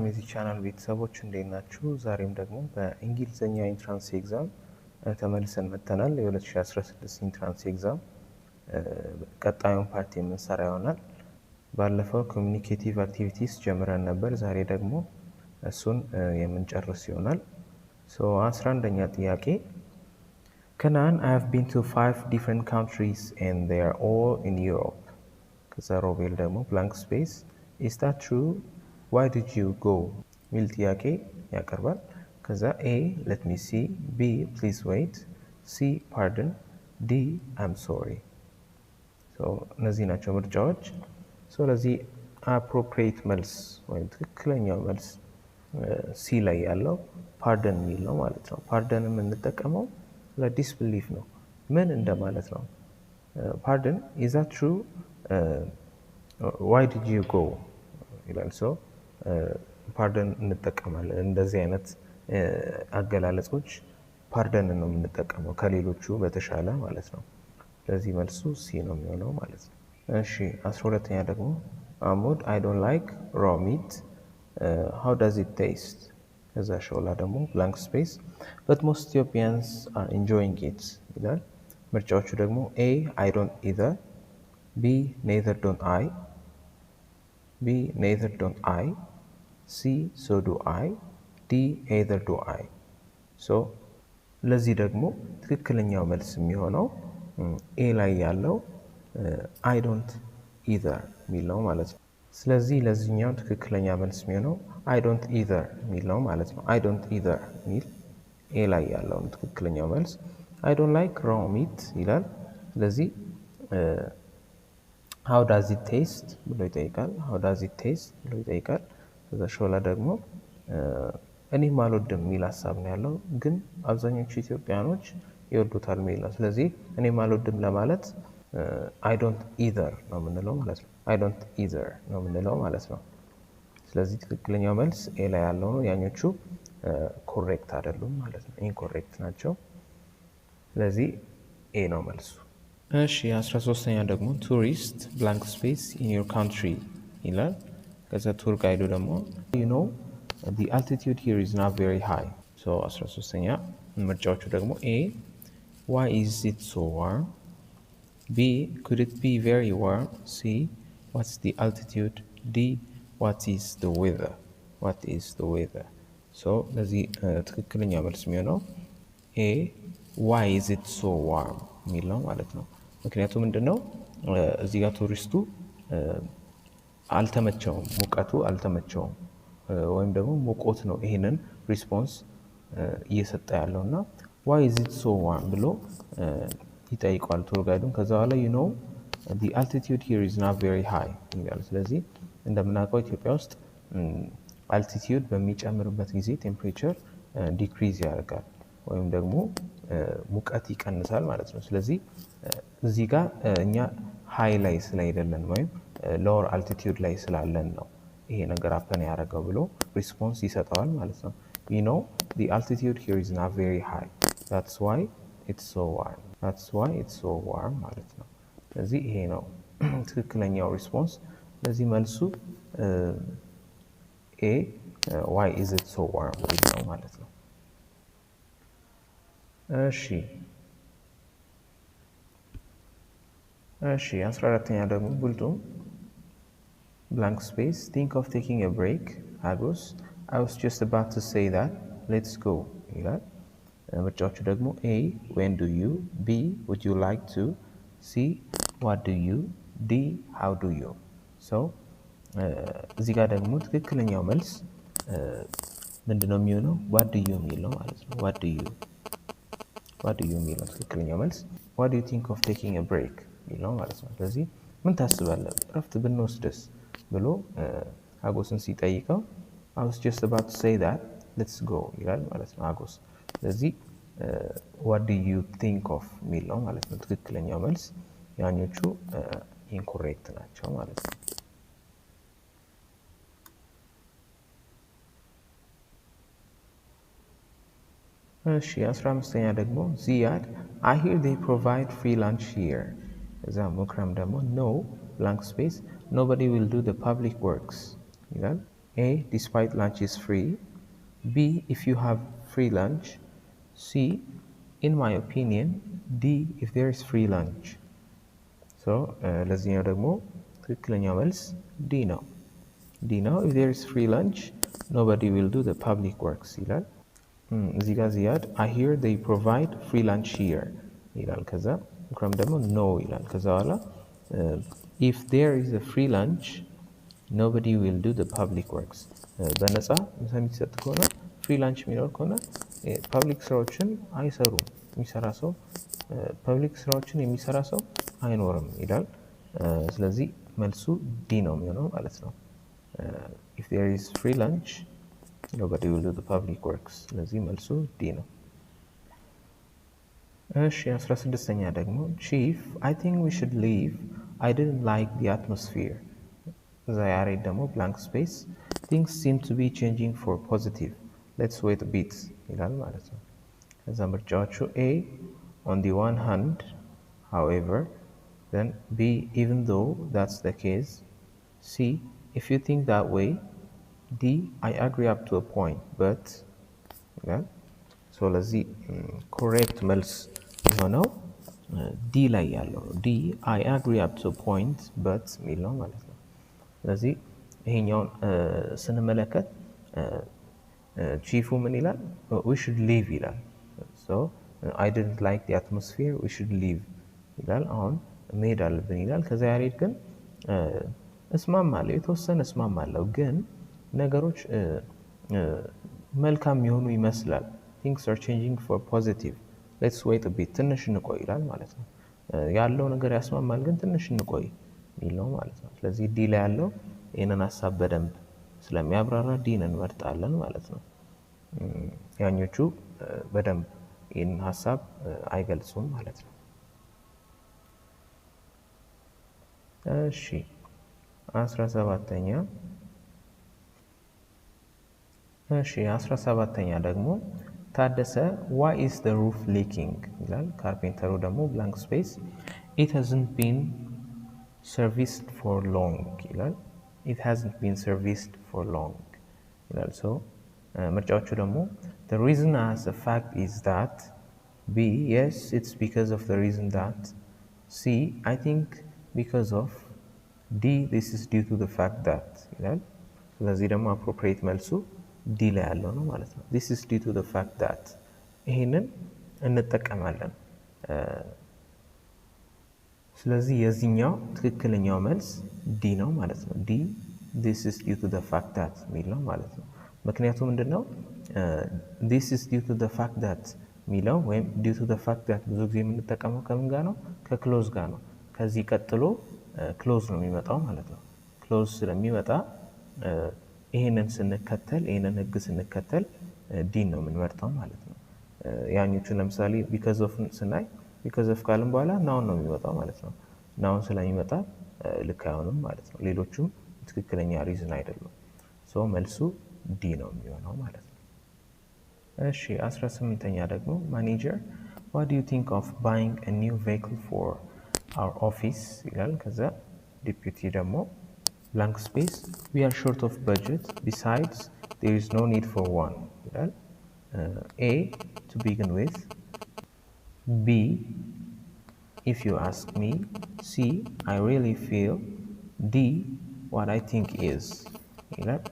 የዚህ ቻናል ቤተሰቦች እንዴት ናችሁ? ዛሬም ደግሞ በእንግሊዘኛ ኢንትራንስ ኤግዛም ተመልሰን መጥተናል። የ2016 ኢንትራንስ ኤግዛም ቀጣዩን ፓርት የምንሰራ ይሆናል። ባለፈው ኮሚኒኬቲቭ አክቲቪቲስ ጀምረን ነበር። ዛሬ ደግሞ እሱን የምንጨርስ ይሆናል። 11ኛ ጥያቄ ከናን I have been to 5 different countries and they are all in Europe። ከዛ ሮቤል ደግሞ blank space is that true? Why did you go? ሚል ጥያቄ ያቀርባል። ከዛ A let me see, B please wait, C pardon, D I'm sorry። እነዚህ ናቸው ምርጫዎች። ለዚህ appropriate መልስ ወይም ትክክለኛው መልስ ሲ ላይ ያለው ፓርደን የሚል ነው ማለት ነው። ፓርደን የምንጠቀመው ለዲስብሊፍ ነው። ምን እንደማለት ነው? ፓርደን is that true? Why did you go? ይላል። ፓርደን እንጠቀማለን። እንደዚህ አይነት አገላለጾች ፓርደን ነው የምንጠቀመው ከሌሎቹ በተሻለ ማለት ነው። ስለዚህ መልሱ ሲ ነው የሚሆነው ማለት ነው። እሺ 12ኛ ደግሞ አሞድ I don't like raw meat. How does it taste? ከዛ ሾላ ደግሞ blank space but most Ethiopians are enjoying it ይላል። ምርጫዎቹ ደግሞ A I don't either, B neither don't I, B neither don't I, C so do I, D either do I። ለዚህ ደግሞ ትክክለኛው መልስ የሚሆነው ኤ ላይ ያለው I don't either የሚል ነው ማለት ነው። ስለዚህ ለዚህኛው ትክክለኛ መልስ የሚሆነው I don't either የሚል ነው ማለት ነው። I don't either የሚል ኤ ላይ ያለው ትክክለኛው መልስ። I don't like raw meat ይላል። ስለዚህ how does it taste ብሎ ይጠይቃል። how does it taste ብሎ ይጠይቃል። ከዛ ሾላ ደግሞ እኔም አልወድም የሚል ሀሳብ ነው ያለው፣ ግን አብዛኞቹ ኢትዮጵያኖች ይወዱታል የሚል ነው። ስለዚህ እኔም አልወድም ለማለት I don't either ነው የምንለው ማለት ነው። I don't either ነው የምንለው ማለት ነው። ስለዚህ ትክክለኛው መልስ ኤ ላይ ያለው ነው። ያኞቹ ኮሬክት አይደሉም ማለት ነው፣ ኢንኮሬክት ናቸው። ስለዚህ ኤ ነው መልሱ። እሺ 13ኛ ደግሞ ቱሪስት blank space in your country ይላል። ከዛ ቱር ጋይዱ ደግሞ you know the altitude here is not very high። 13ኛ ምርጫዎቹ ደግሞ A why is it so warm, B could it be very warm, C what's the altitude, D what is the weather, what is the weather። ለዚህ ትክክለኛ መልስ የሚሆነው A why is it so warm የሚል ነው ማለት ነው። ምክንያቱም ምንድነው እዚህ ጋር ቱሪስቱ አልተመቸውም፣ ሙቀቱ አልተመቸውም ወይም ደግሞ ሙቆት ነው ይሄንን ሪስፖንስ እየሰጠ ያለው እና why is it so warm ብሎ ይጠይቋል ቱር ጋይዱን። ከዛ በኋላ you know the altitude here is not very high ይላል። ስለዚህ እንደምናውቀው ኢትዮጵያ ውስጥ አልቲቲዩድ በሚጨምርበት ጊዜ ቴምፕሬቸር ዲክሪዝ ያደርጋል ወይም ደግሞ ሙቀት ይቀንሳል ማለት ነው። ስለዚህ እዚህ ጋር እኛ ሃይ ላይ ስላይደለን ወይም ሎወር አልቲቲዩድ ላይ ስላለን ነው ይሄ ነገር አፕን ያደረገው ብሎ ሪስፖንስ ይሰጠዋል ማለት ነው። you know the altitude here is not very high, that's why it's so warm, that's why it's so warm ማለት ነው። ስለዚህ ይሄ ነው ትክክለኛው ሪስፖንስ። ለዚህ መልሱ ኤ why is it so warm ነው ማለት ነው። እሺ 14ኛ ደግሞ ብልጡም blank space think of taking a break Agos I was just about to say that let's go ይላል። ምርጫዎቹ ደግሞ A when do you, B would you like to, C what do you, D how do you። እዚህ ጋር ደግሞ ትክክለኛው መልስ ምንድነው የሚሆነው? what do you የሚል ነው ማለት ነው። what do you የሚል ነው ትክክለኛው መልስ። what do you think of taking a break የሚል ነው ማለት ነው። ስለዚህ ምን ታስባለህ እረፍት ብንወስድስ ብሎ አጎስን ሲጠይቀው I was just about to say that let's go ይላል ማለት ነው አጎስ። ስለዚህ what do you think of የሚል ነው ማለት ነው ትክክለኛው መልስ። ያኞቹ ኢንኮሬክት ናቸው ማለት ነው። እሺ 15ኛ ደግሞ ዚያድ I hear they provide free lunch here። እዛ ሙክረም ደግሞ no blank space nobody will do the public works ይላል። A, despite lunch is free. B, if you have free lunch. C, in my opinion. D, if there is free lunch. So ለዚህኛው ደግሞ ትክክለኛው መልስ D ነው። D ነው። If there is free lunch, nobody will do the public works ይላል። እዚህ ጋር ዚያድ I hear they provide free lunch here ይላል። ከዛ ሙክረም ደግሞ no ይላል። ከዛ በኋላ if there is a free lunch, nobody will do the public works በነፃ ምሳ የሚሰጥ ከሆነ ፍሪ ላንች የሚኖር ከሆነ ፐብሊክ ስራዎችን አይሰሩም። የሚሰራ ሰው ፐብሊክ ስራዎችን የሚሰራ ሰው አይኖርም ይላል። ስለዚህ መልሱ ዲ ነው የሚሆነው ማለት ነው። if there is free lunch, nobody will do the public works ስለዚህ መልሱ ዲ ነው። እሺ 16ኛ ደግሞ chief, I think we should leave. I didn't like the atmosphere. እዛ ያሬድ ደግሞ blank space, things seem to be changing for positive. Let's wait a bit ይላል ማለት ነው። ከዛ ምርጫዎቹ A, on the one hand, however, then B, even though that's the case, C, if you think that way, D, I agree up to a point, but ይላል። ሶ ለዚህ ኮሬክት መልስ የሆነው ዲ ላይ ያለው ነው። ዲ I agree up to a point, but የሚል ነው ማለት ነው። ስለዚህ ይሄኛውን ስንመለከት ቺፉ ምን ይላል? we should leave ይላል። so I didn't like the atmosphere, we should leave ይላል። አሁን መሄድ አለብን ይላል። ከዛ ያሬድ ግን እስማማለሁ፣ የተወሰነ እስማማለሁ፣ ግን ነገሮች መልካም የሆኑ ይመስላል። things are changing for positive, let's wait a bit ትንሽ እንቆይ ይላል ማለት ነው። ያለው ነገር ያስማማል፣ ግን ትንሽ እንቆይ የሚል ነው ማለት ነው። ስለዚህ ዲ ላይ ያለው ይህንን ሀሳብ በደንብ ስለሚያብራራ ዲን እንመርጣለን ማለት ነው። ያኞቹ በደንብ ይህንን ሀሳብ አይገልጹም ማለት ነው። እሺ 17ኛ ደግሞ ታደሰ why is the roof leaking ይላል። ካርፔንተሩ ደግሞ blank space, it hasn't been serviced for long ይላል። it hasn't been serviced for long ይላል። so ምርጫዎቹ ደግሞ the reason as a fact is that. B, yes, it's because of the reason that. C, I think because of. D, this is due to the fact that ይላል። ስለዚህ ደግሞ appropriate መልሱ ዲ ላይ ያለው ነው ማለት ነው። this is due to the fact that ይሄንን እንጠቀማለን። ስለዚህ የዚህኛው ትክክለኛው መልስ ዲ ነው ማለት ነው። ዲ this is due to the fact that የሚል ነው ማለት ነው። ምክንያቱም ምንድነው this is due to the fact that የሚለው ወይም due to the fact that ብዙ ጊዜ የምንጠቀመው ከምን ጋር ነው? ከክሎዝ ጋር ነው። ከዚህ ቀጥሎ ክሎዝ ነው የሚመጣው ማለት ነው። ክሎዝ ስለሚመጣ ይሄንን ህግ ስንከተል ዲን ነው የምንመርጠው ማለት ነው። ያኞቹን ለምሳሌ because of ስናይ because of ካልን በኋላ ናውን ነው የሚመጣው ማለት ነው። ናውን ስለሚመጣ ልክ አይሆንም ማለት ነው። ሌሎቹም ትክክለኛ ሪዝን አይደሉም። ሶ መልሱ ዲ ነው የሚሆነው ማለት ነው። እሺ 18ኛ ደግሞ ማኔጀር what do you think of buying a new vehicle for our office ይላል። ከዛ ዲፒቲ ደግሞ blank space, we are short of budget, besides there is no need for one ይላል። A, to begin with. B, if you ask me. C, I really feel. D, what I think is ይላል።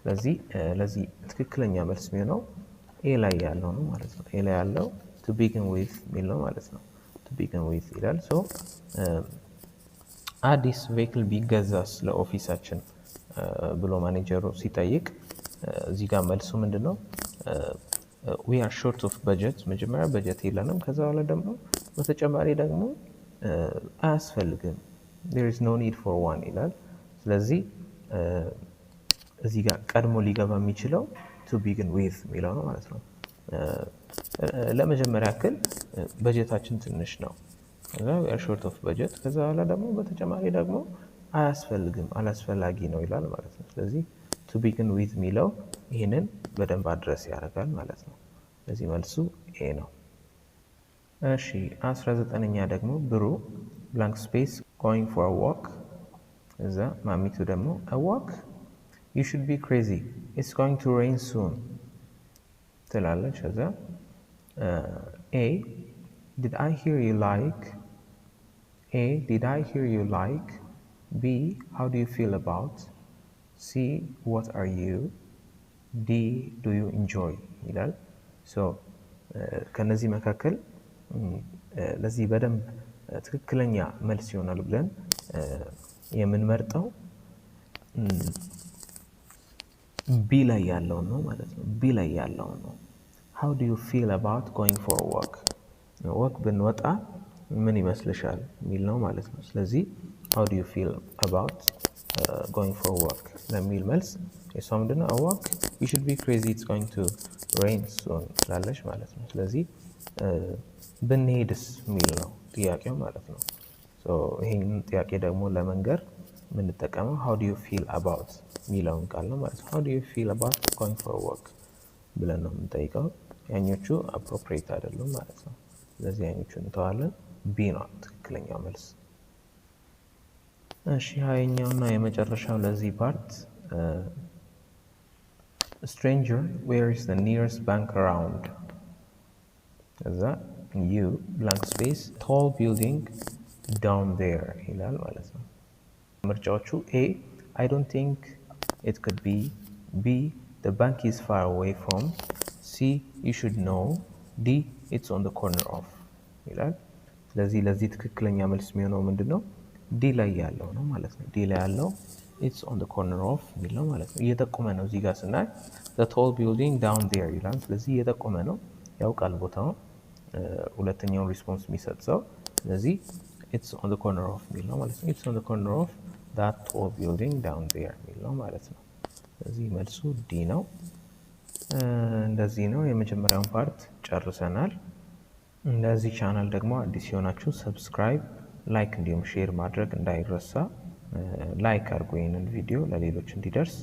ለዚህ ትክክለኛ መልስ የሚሆነው ኤ ላይ ያለው ነው ማለት ነው። ኤ ላይ ያለው to begin with የሚል ነው ማለት ነው። to begin with ይላል። ሶ አዲስ ቬክል ቢገዛስ ለኦፊሳችን ብሎ ማኔጀሩ ሲጠይቅ እዚህ ጋር መልሱ ምንድነው? we are short of budget፣ መጀመሪያ በጀት የለንም። ከዛ በኋላ ደግሞ በተጨማሪ ደግሞ አያስፈልግም there is no need for one ይላል። ስለዚህ እዚህ ጋር ቀድሞ ሊገባ የሚችለው to begin with የሚለው ነው ማለት ነው። ለመጀመሪያ ያክል በጀታችን ትንሽ ነው። ከዛ we are short of budget፣ ከዛ በኋላ ደግሞ በተጨማሪ ደግሞ አያስፈልግም አላስፈላጊ ነው ይላል ማለት ነው። ስለዚህ to begin with የሚለው ይሄንን በደንብ አድረስ ያደርጋል ማለት ነው። ስለዚህ መልሱ ኤ ነው። እሺ 19ኛ ደግሞ ብሩ blank space going for a walk፣ እዛ ማሚቱ ደግሞ a walk you should be crazy, it's going to rain soon ትላለች። ከዛ A, did I hear you like? A, did I hear you like? B, how do you feel about? C, what are you? D, do you enjoy? ይላል። ከነዚህ መካከል ለዚህ በደንብ ትክክለኛ መልስ ይሆናል ብለን የምንመርጠው ቢ ላይ ያለው ነው ማለት ነው። ቢ ላይ ያለው ነው። how do you feel about going for a walk? ወክ ብንወጣ ምን ይመስልሻል የሚል ነው ማለት ነው። ስለዚህ how do you feel about going for a walk ለሚል መልስ የሷ ምንድነው? a walk, you should be crazy, it's going to rain soon ትላለች ማለት ነው። ስለዚህ ብንሄድስ የሚል ነው ጥያቄው ማለት ነው። ይሄን ጥያቄ ደግሞ ለመንገር የምንጠቀመው how do you feel about የሚለውን ቃል ነው ማለት ነው። how do you feel about going for a walk ብለን ነው የምንጠይቀው። ያኞቹ appropriate አይደሉም ማለት ነው። ስለዚህ ያኞቹን እንተዋለን። ቢ ነው ትክክለኛው መልስ። እሺ ሃያኛውና የመጨረሻው ለዚህ ፓርት stranger, where is the nearest bank around? እዛ you blank space tall building down there ይላል ማለት ነው። ምርጫዎቹ A, I don't think it could be. B, the bank is far away from. C, you should know. D, it's on the corner of ይላል። ስለዚህ ለዚህ ትክክለኛ መልስ የሚሆነው ምንድነው? ዲ ላይ ያለው ነው ማለት ነው። ዲ ላይ ያለው it's on the corner of የሚል ነው ማለት ነው። እየጠቆመ ነው። እዚህ ጋር ስናይ the tall building down there ይላል። ስለዚህ እየጠቆመ ነው፣ ያውቃል ቦታውን ሁለተኛውን ሪስፖንስ የሚሰጥ ሰው። ስለዚህ it's on the corner of የሚል ነው ማለት ነው። it's on the corner of that tall building down there የሚል ነው ማለት ነው። ስለዚህ መልሱ ዲ ነው። እንደዚህ ነው። የመጀመሪያውን ፓርት ጨርሰናል። ለዚህ ቻናል ደግሞ አዲስ የሆናችሁ ሰብስክራይብ፣ ላይክ እንዲሁም ሼር ማድረግ እንዳይረሳ። ላይክ አድርጉ ይህንን ቪዲዮ ለሌሎች እንዲደርስ።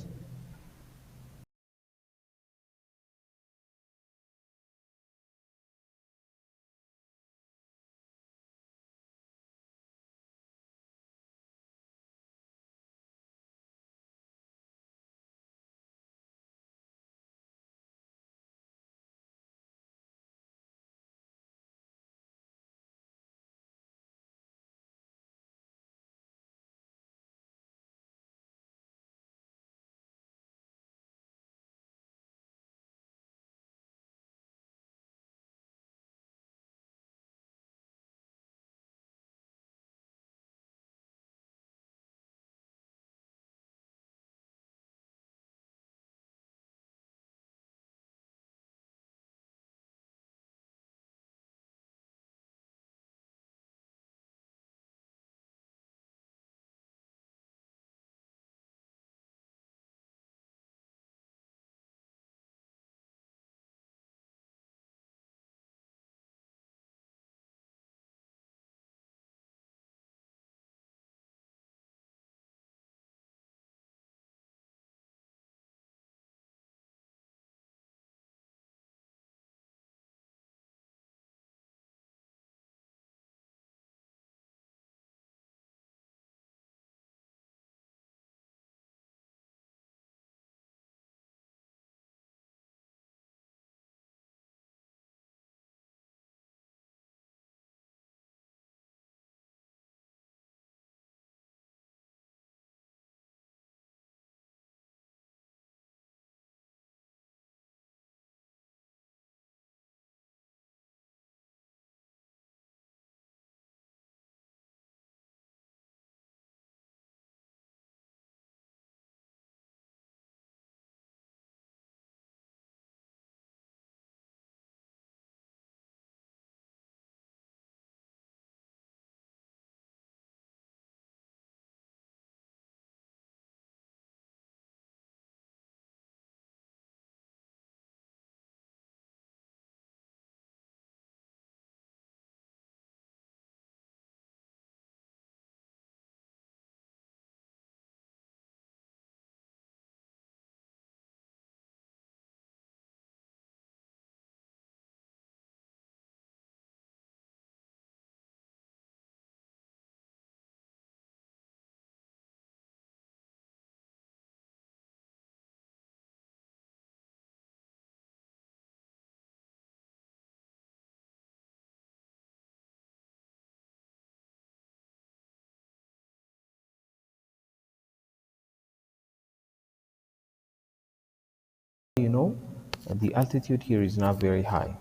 the altitude here is not very high.